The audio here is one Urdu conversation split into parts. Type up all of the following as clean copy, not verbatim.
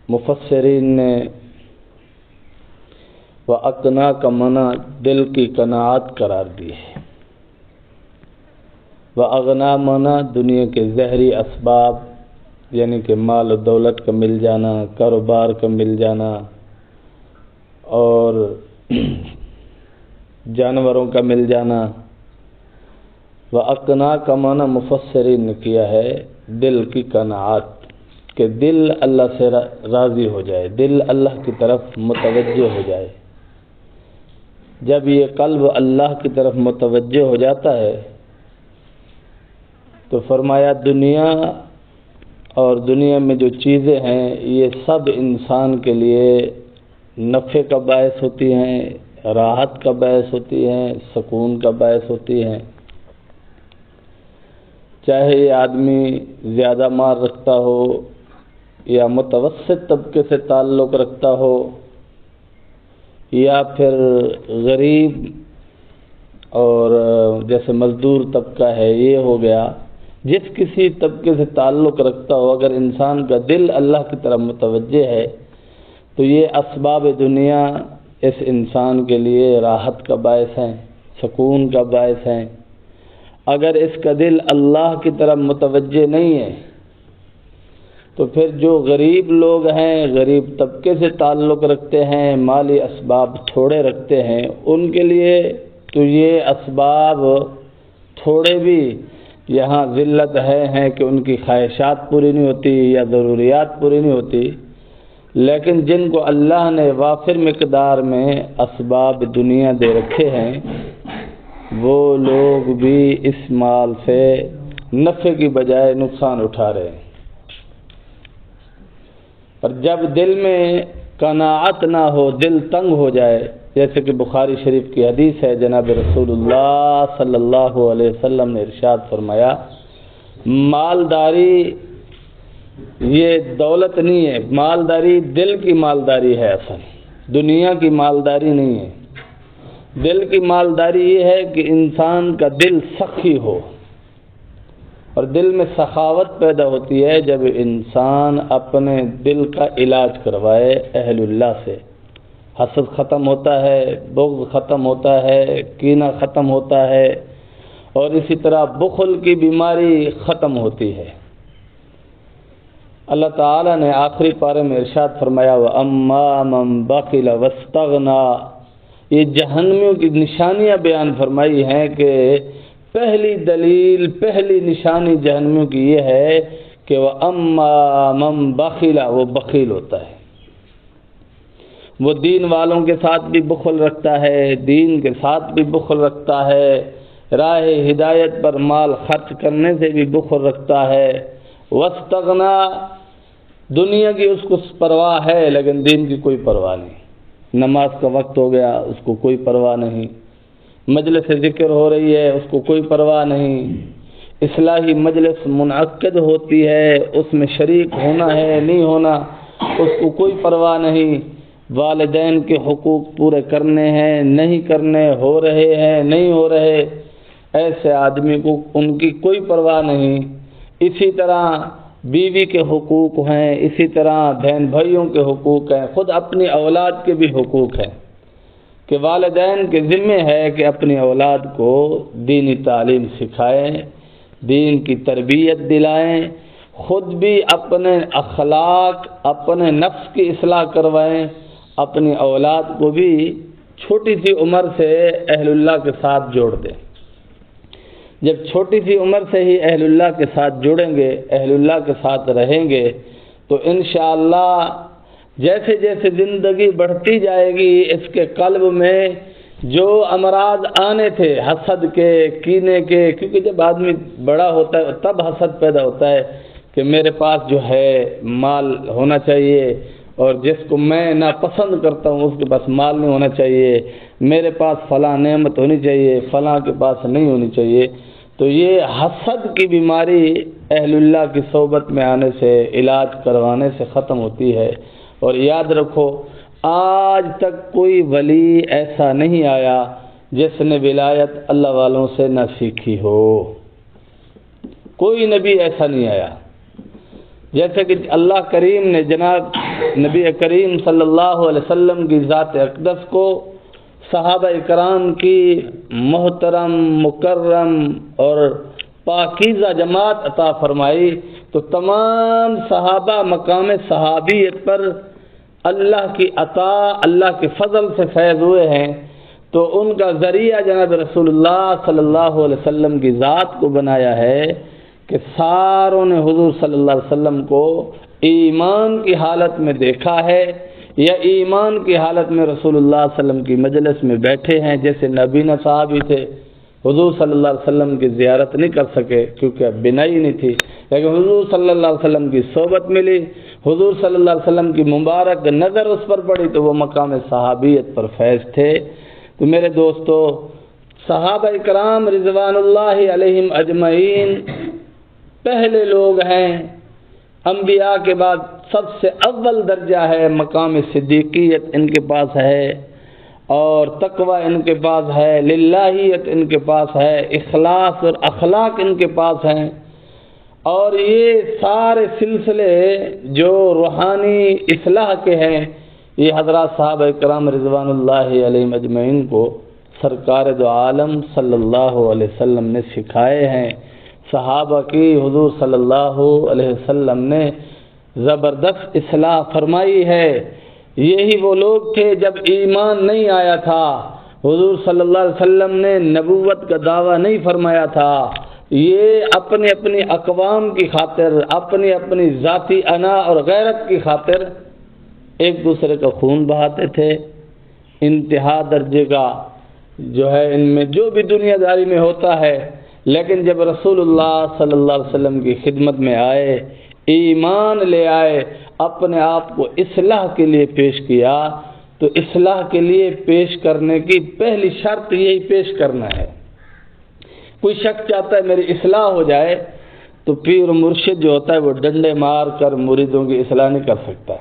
مفسرین نے وَأَقْنَا کا معنی دل کی قناعت قرار دی ہے، وَأَغْنَا معنی دنیا کے ظاہری اسباب یعنی کہ مال و دولت کا مل جانا، کاروبار کا مل جانا اور جانوروں کا مل جانا۔ وَأَقْنَا کا معنی مفسرین نے کیا ہے دل کی قناعت، کہ دل اللہ سے راضی ہو جائے، دل اللہ کی طرف متوجہ ہو جائے۔ جب یہ قلب اللہ کی طرف متوجہ ہو جاتا ہے تو فرمایا دنیا اور دنیا میں جو چیزیں ہیں یہ سب انسان کے لیے نفع کا باعث ہوتی ہیں، راحت کا باعث ہوتی ہیں، سکون کا باعث ہوتی ہیں۔ چاہے یہ آدمی زیادہ مال رکھتا ہو یا متوسط طبقے سے تعلق رکھتا ہو یا پھر غریب اور جیسے مزدور طبقہ ہے یہ ہو گیا، جس کسی طبقے سے تعلق رکھتا ہو، اگر انسان کا دل اللہ کی طرف متوجہ ہے تو یہ اسباب دنیا اس انسان کے لیے راحت کا باعث ہیں، سکون کا باعث ہیں۔ اگر اس کا دل اللہ کی طرف متوجہ نہیں ہے تو پھر جو غریب لوگ ہیں، غریب طبقے سے تعلق رکھتے ہیں، مالی اسباب تھوڑے رکھتے ہیں، ان کے لیے تو یہ اسباب تھوڑے بھی یہاں ذلت ہے کہ ان کی خواہشات پوری نہیں ہوتی یا ضروریات پوری نہیں ہوتی، لیکن جن کو اللہ نے وافر مقدار میں اسباب دنیا دے رکھے ہیں وہ لوگ بھی اس مال سے نفع کی بجائے نقصان اٹھا رہے ہیں۔ اور جب دل میں قناعت نہ ہو، دل تنگ ہو جائے، جیسے کہ بخاری شریف کی حدیث ہے، جناب رسول اللہ صلی اللہ علیہ وسلم نے ارشاد فرمایا مالداری یہ دولت نہیں ہے، مالداری دل کی مالداری ہے، اصل دنیا کی مالداری نہیں ہے۔ دل کی مالداری یہ ہے کہ انسان کا دل سخی ہو، اور دل میں سخاوت پیدا ہوتی ہے جب انسان اپنے دل کا علاج کروائے اہل اللہ سے۔ حسد ختم ہوتا ہے، بغض ختم ہوتا ہے، کینہ ختم ہوتا ہے، اور اسی طرح بخل کی بیماری ختم ہوتی ہے۔ اللہ تعالیٰ نے آخری پارے میں ارشاد فرمایا وَأَمَّا مَن بَخِلَ وَاسْتَغْنَىٰ، یہ جہنمیوں کی نشانیاں بیان فرمائی ہیں کہ پہلی دلیل، پہلی نشانی جہنمیوں کی یہ ہے کہ وَأَمَّا مَن بَخِلَ، وہ بخیل ہوتا ہے، وہ دین والوں کے ساتھ بھی بخل رکھتا ہے، دین کے ساتھ بھی بخل رکھتا ہے، راہ ہدایت پر مال خرچ کرنے سے بھی بخل رکھتا ہے۔ واستغنا، دنیا کی اس کو پرواہ ہے لیکن دین کی کوئی پرواہ نہیں، نماز کا وقت ہو گیا اس کو کوئی پرواہ نہیں، مجلس ذکر ہو رہی ہے اس کو کوئی پرواہ نہیں، اصلاحی مجلس منعقد ہوتی ہے اس میں شریک ہونا ہے نہیں ہونا اس کو کوئی پرواہ نہیں، والدین کے حقوق پورے کرنے ہیں نہیں کرنے، ہو رہے ہیں نہیں ہو رہے، ایسے آدمی کو ان کی کوئی پرواہ نہیں۔ اسی طرح بیوی کے حقوق ہیں، اسی طرح بہن بھائیوں کے حقوق ہیں، خود اپنی اولاد کے بھی حقوق ہیں کہ والدین کے ذمہ ہے کہ اپنی اولاد کو دینی تعلیم سکھائیں، دین کی تربیت دلائیں، خود بھی اپنے اخلاق، اپنے نفس کی اصلاح کروائیں، اپنی اولاد کو بھی چھوٹی سی عمر سے اہل اللہ کے ساتھ جوڑ دیں۔ جب چھوٹی سی عمر سے ہی اہل اللہ کے ساتھ جڑیں گے، اہل اللہ کے ساتھ رہیں گے تو انشاءاللہ جیسے جیسے زندگی بڑھتی جائے گی اس کے قلب میں جو امراض آنے تھے حسد کے، کینے کے، کیونکہ جب آدمی بڑا ہوتا ہے تب حسد پیدا ہوتا ہے کہ میرے پاس جو ہے مال ہونا چاہیے، اور جس کو میں ناپسند کرتا ہوں اس کے پاس مال نہیں ہونا چاہیے، میرے پاس فلاں نعمت ہونی چاہیے، فلاں کے پاس نہیں ہونی چاہیے۔ تو یہ حسد کی بیماری اہل اللہ کی صحبت میں آنے سے، علاج کروانے سے ختم ہوتی ہے۔ اور یاد رکھو آج تک کوئی ولی ایسا نہیں آیا جس نے ولایت اللہ والوں سے نہ سیکھی ہو، کوئی نبی ایسا نہیں آیا۔ جیسے کہ اللہ کریم نے جناب نبی کریم صلی اللہ علیہ وسلم کی ذات اقدس کو صحابہ اکرام کی محترم مکرم اور پاکیزہ جماعت عطا فرمائی، تو تمام صحابہ مقام صحابیت پر اللہ کی عطا، اللہ کے فضل سے فیض ہوئے ہیں، تو ان کا ذریعہ جناب رسول اللہ صلی اللہ علیہ وسلم کی ذات کو بنایا ہے کہ ساروں نے حضور صلی اللہ علیہ وسلم کو ایمان کی حالت میں دیکھا ہے، یا ایمان کی حالت میں رسول اللہ صلی اللہ علیہ وسلم کی مجلس میں بیٹھے ہیں۔ جیسے نبینا صحابی تھے، حضور صلی اللہ علیہ وسلم کی زیارت نہیں کر سکے کیونکہ اب بنائی نہیں تھی، لیکن حضور صلی اللہ علیہ وسلم کی صحبت ملی، حضور صلی اللہ علیہ وسلم کی مبارک نظر اس پر پڑی، تو وہ مقام صحابیت پر فیض تھے۔ تو میرے دوستو، صحابہ اکرام رضوان اللہ علیہم اجمعین پہلے لوگ ہیں، انبیاء کے بعد سب سے اول درجہ ہے، مقام صدیقیت ان کے پاس ہے، اور تقوی ان کے پاس ہے، للہیت ان کے پاس ہے، اخلاص اور اخلاق ان کے پاس ہیں، اور یہ سارے سلسلے جو روحانی اصلاح کے ہیں، یہ حضرات صحابہ کرام رضوان اللہ علیہم اجمعین کو سرکار دو عالم صلی اللہ علیہ وسلم نے سکھائے ہیں۔ صحابہ کی حضور صلی اللہ علیہ وسلم نے زبردست اصلاح فرمائی ہے۔ یہی وہ لوگ تھے جب ایمان نہیں آیا تھا، حضور صلی اللہ علیہ وسلم نے نبوت کا دعویٰ نہیں فرمایا تھا، یہ اپنے اپنی اقوام کی خاطر، اپنی اپنی ذاتی انا اور غیرت کی خاطر ایک دوسرے کا خون بہاتے تھے۔ انتہا درجے کا جو ہے ان میں جو بھی دنیا داری میں ہوتا ہے، لیکن جب رسول اللہ صلی اللہ علیہ وسلم کی خدمت میں آئے، ایمان لے آئے، اپنے آپ کو اصلاح کے لیے پیش کیا، تو اصلاح کے لیے پیش کرنے کی پہلی شرط یہی پیش کرنا ہے۔ کوئی شخص چاہتا ہے میری اصلاح ہو جائے، تو پیر مرشد جو ہوتا ہے وہ ڈنڈے مار کر مریدوں کی اصلاح نہیں کر سکتا۔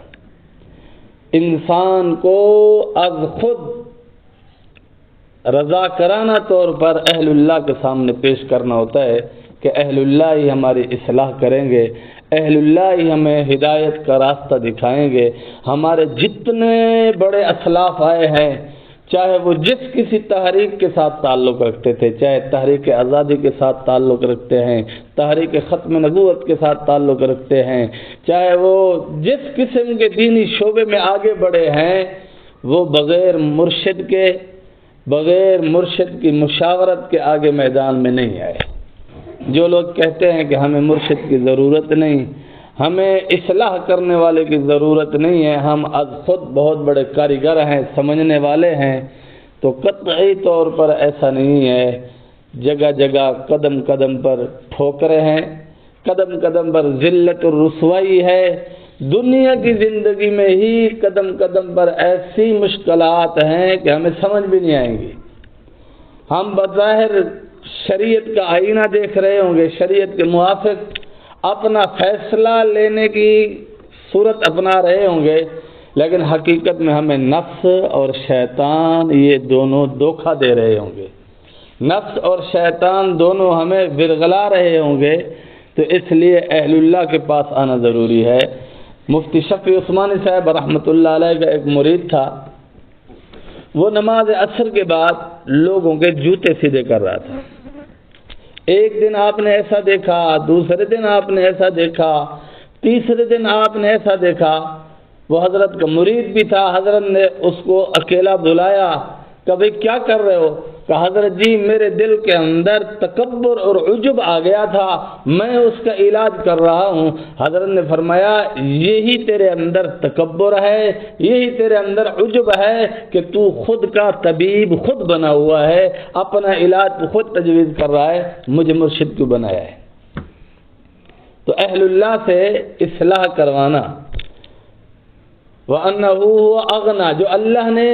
انسان کو از خود رضا کرانہ طور پر اہل اللہ کے سامنے پیش کرنا ہوتا ہے کہ اہل اللہ ہی ہماری اصلاح کریں گے، اہل اللہ ہی ہمیں ہدایت کا راستہ دکھائیں گے۔ ہمارے جتنے بڑے اسلاف آئے ہیں، چاہے وہ جس کسی تحریک کے ساتھ تعلق رکھتے تھے، چاہے تحریک آزادی کے ساتھ تعلق رکھتے ہیں، تحریک ختم نبوت کے ساتھ تعلق رکھتے ہیں، چاہے وہ جس قسم کے دینی شعبے میں آگے بڑھے ہیں، وہ بغیر مرشد کی مشاورت کے آگے میدان میں نہیں آئے۔ جو لوگ کہتے ہیں کہ ہمیں مرشد کی ضرورت نہیں، ہمیں اصلاح کرنے والے کی ضرورت نہیں ہے، ہم از خود بہت بڑے کاریگر ہیں، سمجھنے والے ہیں، تو قطعی طور پر ایسا نہیں ہے۔ جگہ جگہ قدم قدم پر ٹھوکریں ہیں، قدم قدم پر ذلت اور رسوائی ہے۔ دنیا کی زندگی میں ہی قدم قدم پر ایسی مشکلات ہیں کہ ہمیں سمجھ بھی نہیں آئیں گی۔ ہم بظاہر شریعت کا آئینہ دیکھ رہے ہوں گے، شریعت کے موافق اپنا فیصلہ لینے کی صورت اپنا رہے ہوں گے، لیکن حقیقت میں ہمیں نفس اور شیطان یہ دونوں دھوکہ دے رہے ہوں گے، نفس اور شیطان دونوں ہمیں ورغلا رہے ہوں گے۔ تو اس لیے اہل اللہ کے پاس آنا ضروری ہے۔ مفتی شفیع عثمانی صاحب رحمۃ اللہ علیہ کا ایک مرید تھا، وہ نماز عصر کے بعد لوگوں کے جوتے سیدھے کر رہا تھا۔ ایک دن آپ نے ایسا دیکھا، دوسرے دن آپ نے ایسا دیکھا، تیسرے دن آپ نے ایسا دیکھا۔ وہ حضرت کا مرید بھی تھا، حضرت نے اس کو اکیلا بلایا، کہ بھئی کیا کر رہے ہو؟ کہ حضرت جی میرے دل کے اندر تکبر اور عجب آ گیا تھا، میں اس کا علاج کر رہا ہوں۔ حضرت نے فرمایا یہی تیرے اندر تکبر ہے، یہی تیرے اندر عجب ہے کہ تو خود کا طبیب خود بنا ہوا ہے، اپنا علاج خود تجویز کر رہا ہے، مجھے مرشد کیوں بنایا ہے؟ تو اہل اللہ سے اصلاح کروانا، وَأَنَّهُ هُوَ أَغْنَى، جو اللہ نے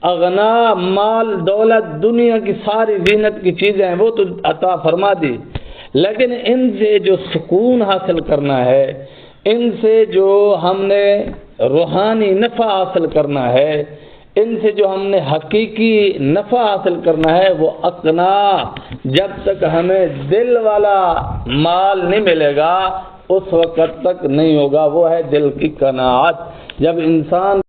اغنا، مال دولت، دنیا کی ساری زینت کی چیزیں ہیں وہ تو عطا فرما دی، لیکن ان سے جو سکون حاصل کرنا ہے، ان سے جو ہم نے روحانی نفع حاصل کرنا ہے، ان سے جو ہم نے حقیقی نفع حاصل کرنا ہے، وہ اقنا، جب تک ہمیں دل والا مال نہیں ملے گا اس وقت تک نہیں ہوگا، وہ ہے دل کی قناعت۔ جب انسان